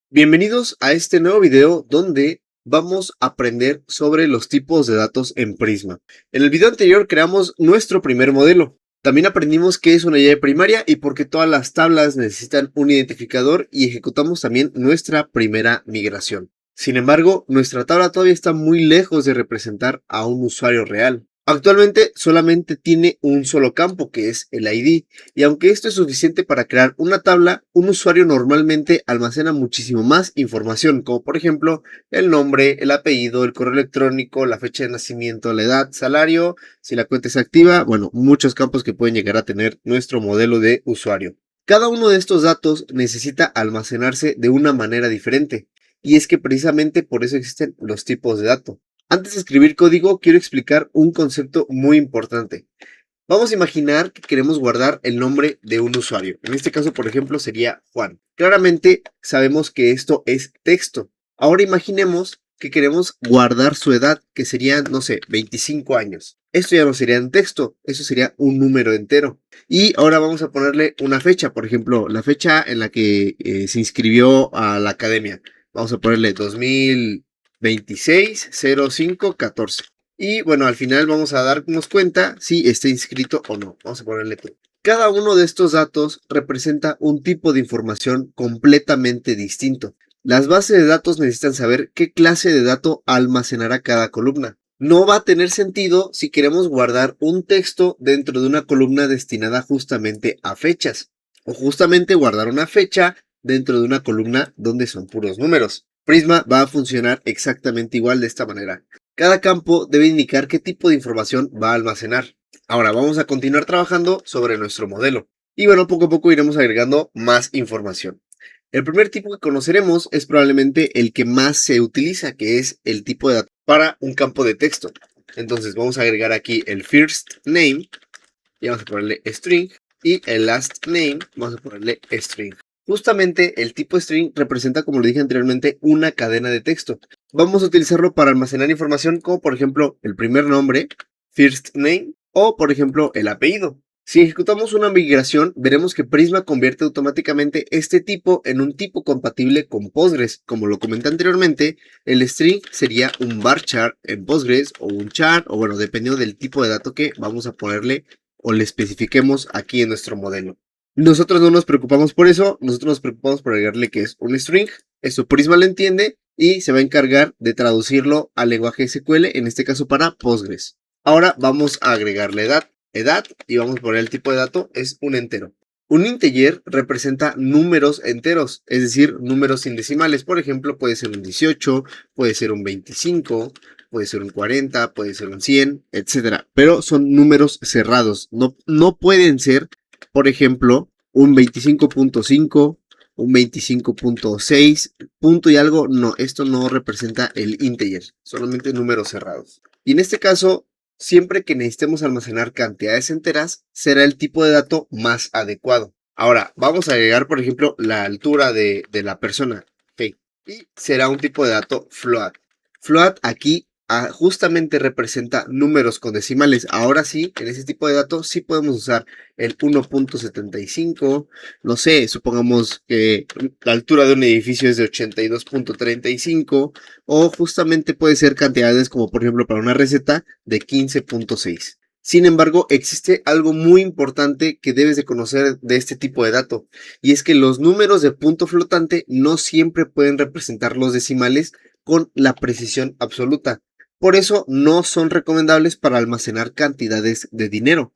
Bienvenidos a este nuevo video donde vamos a aprender sobre los tipos de datos en Prisma. En el video anterior creamos nuestro primer modelo. También aprendimos qué es una llave primaria y por qué todas las tablas necesitan un identificador y ejecutamos también nuestra primera migración. Sin embargo, nuestra tabla todavía está muy lejos de representar a un usuario real. Actualmente solamente tiene un solo campo, que es el ID, y aunque esto es suficiente para crear una tabla, un usuario normalmente almacena muchísimo más información, como por ejemplo el nombre, el apellido, el correo electrónico, la fecha de nacimiento, la edad, salario, si la cuenta es activa, bueno, muchos campos que pueden llegar a tener nuestro modelo de usuario. Cada uno de estos datos necesita almacenarse de una manera diferente, y es que precisamente por eso existen los tipos de datos. Antes de escribir código, quiero explicar un concepto muy importante. Vamos a imaginar que queremos guardar el nombre de un usuario. En este caso, por ejemplo, sería Juan. Claramente sabemos que esto es texto. Ahora imaginemos que queremos guardar su edad, que serían, no sé, 25 años. Esto ya no sería en texto, eso sería un número entero. Y ahora vamos a ponerle una fecha, por ejemplo, la fecha en la que se inscribió a la academia. Vamos a ponerle 2026-05-14. Y bueno, al final vamos a darnos cuenta si está inscrito o no. Vamos a ponerle tú. Cada uno de estos datos representa un tipo de información completamente distinto. Las bases de datos necesitan saber qué clase de dato almacenará cada columna. No va a tener sentido si queremos guardar un texto dentro de una columna destinada justamente a fechas. O justamente guardar una fecha dentro de una columna donde son puros números. Prisma va a funcionar exactamente igual de esta manera. Cada campo debe indicar qué tipo de información va a almacenar. Ahora vamos a continuar trabajando sobre nuestro modelo. Y bueno, poco a poco iremos agregando más información. El primer tipo que conoceremos es probablemente el que más se utiliza, que es el tipo de dato para un campo de texto. Entonces vamos a agregar aquí el first name y vamos a ponerle string y el last name vamos a ponerle string. Justamente el tipo string representa, como lo dije anteriormente, una cadena de texto. Vamos a utilizarlo para almacenar información como por ejemplo el primer nombre, first name, o por ejemplo el apellido. Si ejecutamos una migración, veremos que Prisma convierte automáticamente este tipo en un tipo compatible con Postgres. Como lo comenté anteriormente, el string sería un varchar en Postgres o un char, o bueno, dependiendo del tipo de dato que vamos a ponerle o le especifiquemos aquí en nuestro modelo. Nosotros no nos preocupamos por eso, nosotros nos preocupamos por agregarle que es un string, eso Prisma lo entiende y se va a encargar de traducirlo al lenguaje SQL, en este caso para Postgres. Ahora vamos a agregarle edad y vamos a poner el tipo de dato, es un entero. Un integer representa números enteros, es decir, números sin decimales. Por ejemplo, puede ser un 18, puede ser un 25, puede ser un 40, puede ser un 100, etc. Pero son números cerrados, no pueden ser, por ejemplo, un 25.5, un 25.6, punto y algo. No, esto no representa el integer, solamente números cerrados. Y en este caso, siempre que necesitemos almacenar cantidades enteras, será el tipo de dato más adecuado. Ahora, vamos a agregar, por ejemplo, la altura de la persona. Okay. Y será un tipo de dato float. Float aquí justamente representa números con decimales. Ahora sí, en ese tipo de datos sí podemos usar el 1.75. No sé, supongamos que la altura de un edificio es de 82.35. O justamente puede ser cantidades como por ejemplo para una receta de 15.6. Sin embargo, existe algo muy importante que debes de conocer de este tipo de dato, y es que los números de punto flotante no siempre pueden representar los decimales con la precisión absoluta. Por eso no son recomendables para almacenar cantidades de dinero.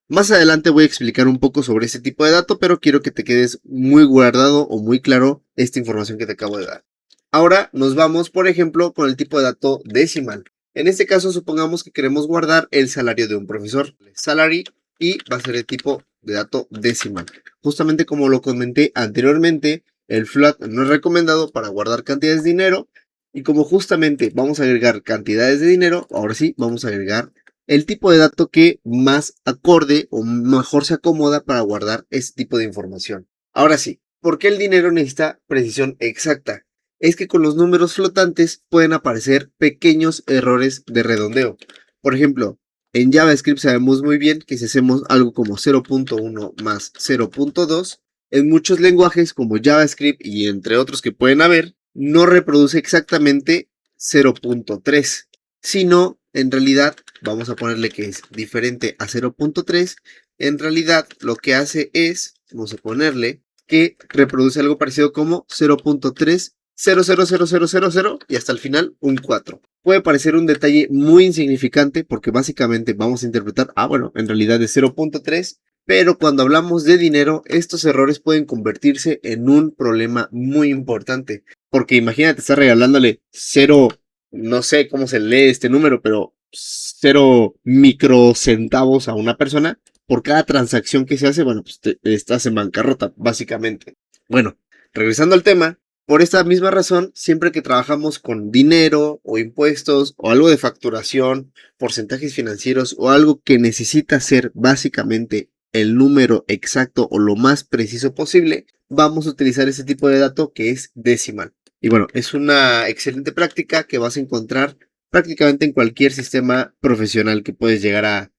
Más adelante voy a explicar un poco sobre este tipo de dato, pero quiero que te quedes muy guardado o muy claro esta información que te acabo de dar. Ahora nos vamos, por ejemplo, con el tipo de dato decimal. En este caso, supongamos que queremos guardar el salario de un profesor, salary, y va a ser el tipo de dato decimal. Justamente como lo comenté anteriormente, el float no es recomendado para guardar cantidades de dinero, y como justamente vamos a agregar cantidades de dinero, ahora sí vamos a agregar el tipo de dato que más acorde o mejor se acomoda para guardar este tipo de información. Ahora sí, ¿por qué el dinero necesita precisión exacta? Es que con los números flotantes pueden aparecer pequeños errores de redondeo. Por ejemplo, en JavaScript sabemos muy bien que si hacemos algo como 0.1 más 0.2, En muchos lenguajes como JavaScript y entre otros que pueden haber, no reproduce exactamente 0.3, sino en realidad, vamos a ponerle que es diferente a 0.3, en realidad lo que hace es, vamos a ponerle que reproduce algo parecido como 0.3000000 y hasta el final un 4. Puede parecer un detalle muy insignificante porque básicamente vamos a interpretar, bueno, en realidad es 0.3, pero cuando hablamos de dinero, estos errores pueden convertirse en un problema muy importante. Porque imagínate, estar regalándole 0, no sé cómo se lee este número, pero 0 microcentavos a una persona. Por cada transacción que se hace, bueno, pues estás en bancarrota, básicamente. Bueno, regresando al tema, por esta misma razón, siempre que trabajamos con dinero o impuestos o algo de facturación, porcentajes financieros o algo que necesita ser básicamente el número exacto o lo más preciso posible, vamos a utilizar ese tipo de dato que es decimal. Y bueno, es una excelente práctica que vas a encontrar prácticamente en cualquier sistema profesional que puedes llegar a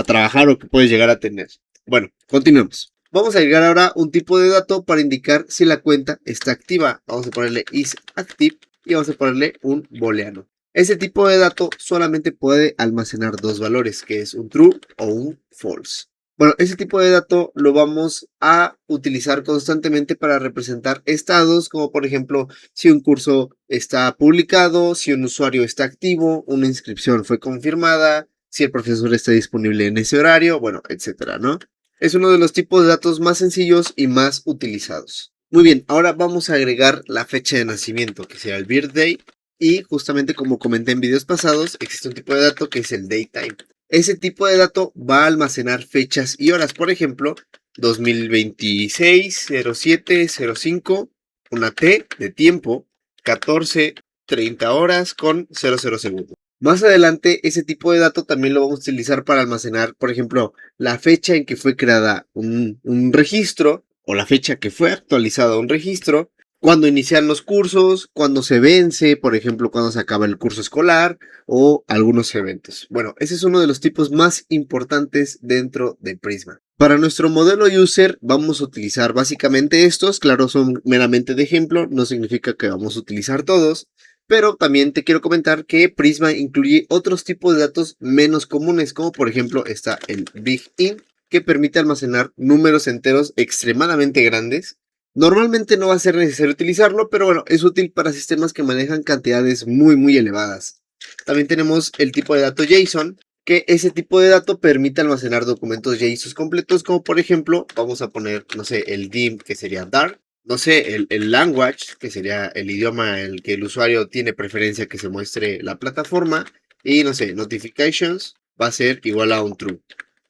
trabajar o que puedes llegar a tener. Bueno, continuemos. Vamos a agregar ahora un tipo de dato para indicar si la cuenta está activa. Vamos a ponerle isActive y vamos a ponerle un booleano. Ese tipo de dato solamente puede almacenar dos valores, que es un true o un false. Bueno, ese tipo de dato lo vamos a utilizar constantemente para representar estados, como por ejemplo, si un curso está publicado, si un usuario está activo, una inscripción fue confirmada, si el profesor está disponible en ese horario, bueno, etcétera, ¿no? Es uno de los tipos de datos más sencillos y más utilizados. Muy bien, ahora vamos a agregar la fecha de nacimiento, que será el birthday, y justamente como comenté en videos pasados, existe un tipo de dato que es el datetime. Ese tipo de dato va a almacenar fechas y horas, por ejemplo, 2026, 07, 05, una T de tiempo, 14, 30 horas con 00 segundos. Más adelante, ese tipo de dato también lo vamos a utilizar para almacenar, por ejemplo, la fecha en que fue creada un registro o la fecha que fue actualizado un registro, cuando inician los cursos, cuando se vence, por ejemplo, cuando se acaba el curso escolar o algunos eventos. Bueno, ese es uno de los tipos más importantes dentro de Prisma. Para nuestro modelo user vamos a utilizar básicamente estos, claro, son meramente de ejemplo, no significa que vamos a utilizar todos, pero también te quiero comentar que Prisma incluye otros tipos de datos menos comunes, como por ejemplo está el Big Int, que permite almacenar números enteros extremadamente grandes. Normalmente no va a ser necesario utilizarlo, pero bueno, es útil para sistemas que manejan cantidades muy elevadas. También tenemos el tipo de dato JSON, que ese tipo de dato permite almacenar documentos JSON completos, como por ejemplo, vamos a poner, no sé, el dim, que sería dark, no sé, el language, que sería el idioma en el que el usuario tiene preferencia que se muestre la plataforma, y no sé, notifications va a ser igual a un true.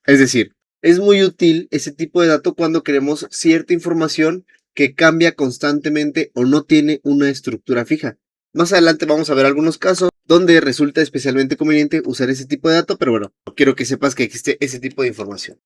Es decir, es muy útil ese tipo de dato cuando queremos cierta información que cambia constantemente o no tiene una estructura fija. Más adelante vamos a ver algunos casos donde resulta especialmente conveniente usar ese tipo de dato, pero bueno, quiero que sepas que existe ese tipo de información.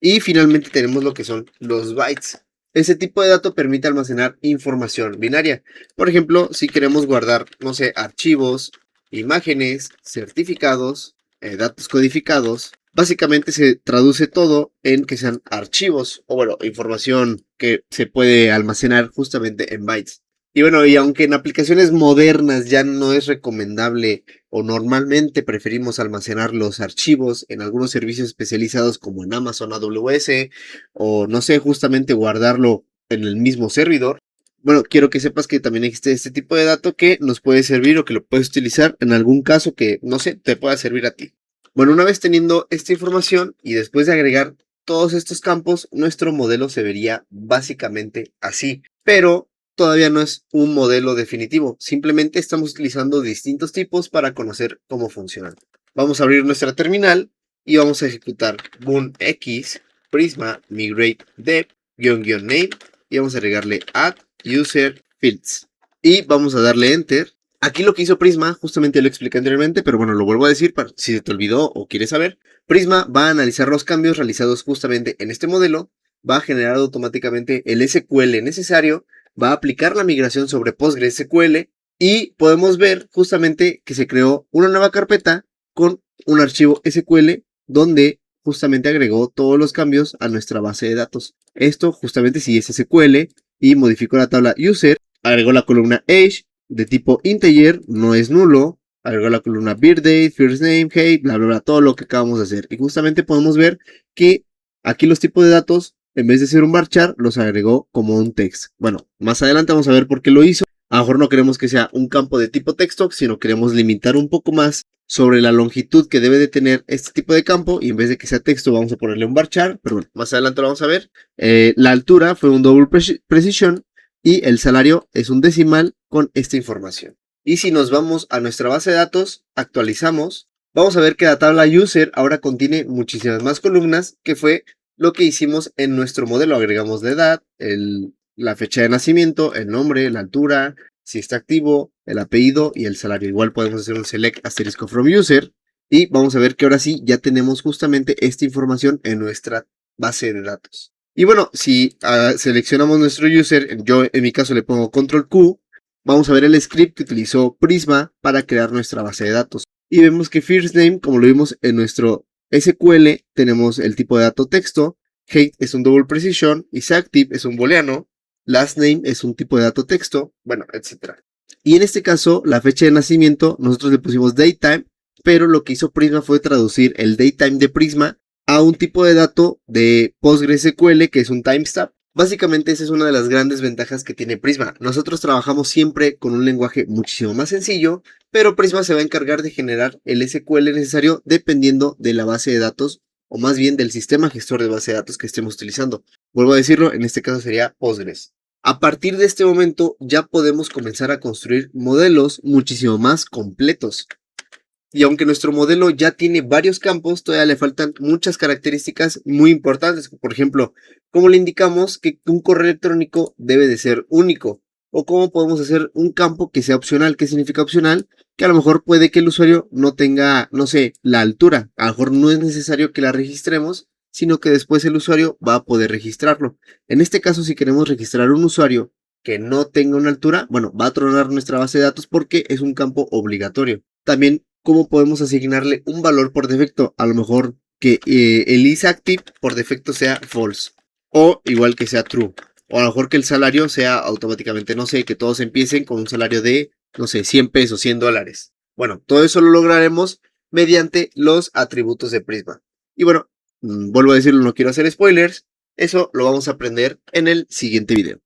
Y finalmente tenemos lo que son los bytes. Ese tipo de dato permite almacenar información binaria. Por ejemplo, si queremos guardar, no sé, archivos, imágenes, certificados, datos codificados, básicamente se traduce todo en que sean archivos o bueno, información que se puede almacenar justamente en bytes. Y bueno, y aunque en aplicaciones modernas ya no es recomendable o normalmente preferimos almacenar los archivos en algunos servicios especializados como en Amazon AWS o no sé, justamente guardarlo en el mismo servidor. Bueno, quiero que sepas que también existe este tipo de dato que nos puede servir o que lo puedes utilizar en algún caso que, no sé, te pueda servir a ti. Bueno, una vez teniendo esta información y después de agregar todos estos campos, nuestro modelo se vería básicamente así. Pero todavía no es un modelo definitivo, simplemente estamos utilizando distintos tipos para conocer cómo funcionan. Vamos a abrir nuestra terminal y vamos a ejecutar boon x prisma migrate dev --name y vamos a agregarle add user fields y vamos a darle enter. Aquí lo que hizo Prisma, justamente lo expliqué anteriormente, pero bueno, lo vuelvo a decir para si se te olvidó o quieres saber. Prisma va a analizar los cambios realizados justamente en este modelo, va a generar automáticamente el SQL necesario, va a aplicar la migración sobre PostgreSQL y podemos ver justamente que se creó una nueva carpeta con un archivo SQL donde justamente agregó todos los cambios a nuestra base de datos. Esto justamente si es SQL y modificó la tabla user, agregó la columna age de tipo integer, no es nulo, agregó la columna birthday, first name, hey, bla, bla, bla, todo lo que acabamos de hacer. Y justamente podemos ver que aquí los tipos de datos, en vez de ser un varchar, los agregó como un text. Bueno, más adelante vamos a ver por qué lo hizo. A lo mejor no queremos que sea un campo de tipo texto, sino queremos limitar un poco más sobre la longitud que debe de tener este tipo de campo, y en vez de que sea texto vamos a ponerle un varchar, pero bueno, más adelante lo vamos a ver. La altura fue un double precision y el salario es un decimal con esta información. Y si nos vamos a nuestra base de datos, actualizamos, vamos a ver que la tabla user ahora contiene muchísimas más columnas, que fue lo que hicimos en nuestro modelo. Agregamos la edad, la fecha de nacimiento, el nombre, la altura, si está activo, el apellido y el salario. Igual podemos hacer un select asterisco from user y vamos a ver que ahora sí ya tenemos justamente esta información en nuestra base de datos. Y bueno, si seleccionamos nuestro user, yo en mi caso le pongo control Q, vamos a ver el script que utilizó Prisma para crear nuestra base de datos. Y vemos que first name, como lo vimos en nuestro SQL, tenemos el tipo de dato texto, height es un double precision, isActive es un booleano, last name es un tipo de dato texto, bueno, etc. Y en este caso, la fecha de nacimiento, nosotros le pusimos datetime, pero lo que hizo Prisma fue traducir el datetime de Prisma a un tipo de dato de PostgreSQL que es un timestamp. Básicamente esa es una de las grandes ventajas que tiene Prisma. Nosotros trabajamos siempre con un lenguaje muchísimo más sencillo, pero Prisma se va a encargar de generar el SQL necesario dependiendo de la base de datos, o más bien del sistema gestor de base de datos que estemos utilizando. Vuelvo a decirlo, en este caso sería Postgres. A partir de este momento ya podemos comenzar a construir modelos muchísimo más completos. Y aunque nuestro modelo ya tiene varios campos, todavía le faltan muchas características muy importantes. Por ejemplo, ¿cómo le indicamos que un correo electrónico debe de ser único? O cómo podemos hacer un campo que sea opcional. ¿Qué significa opcional? Que a lo mejor puede que el usuario no tenga, no sé, la altura. A lo mejor no es necesario que la registremos, sino que después el usuario va a poder registrarlo. En este caso, si queremos registrar un usuario que no tenga una altura, bueno, va a tronar nuestra base de datos porque es un campo obligatorio. También cómo podemos asignarle un valor por defecto. A lo mejor que el isActive por defecto sea false, o igual que sea true, o a lo mejor que el salario sea automáticamente, no sé, que todos empiecen con un salario de, no sé, 100 pesos, $100. Bueno, todo eso lo lograremos mediante los atributos de Prisma. Y bueno, vuelvo a decirlo, no quiero hacer spoilers, eso lo vamos a aprender en el siguiente video.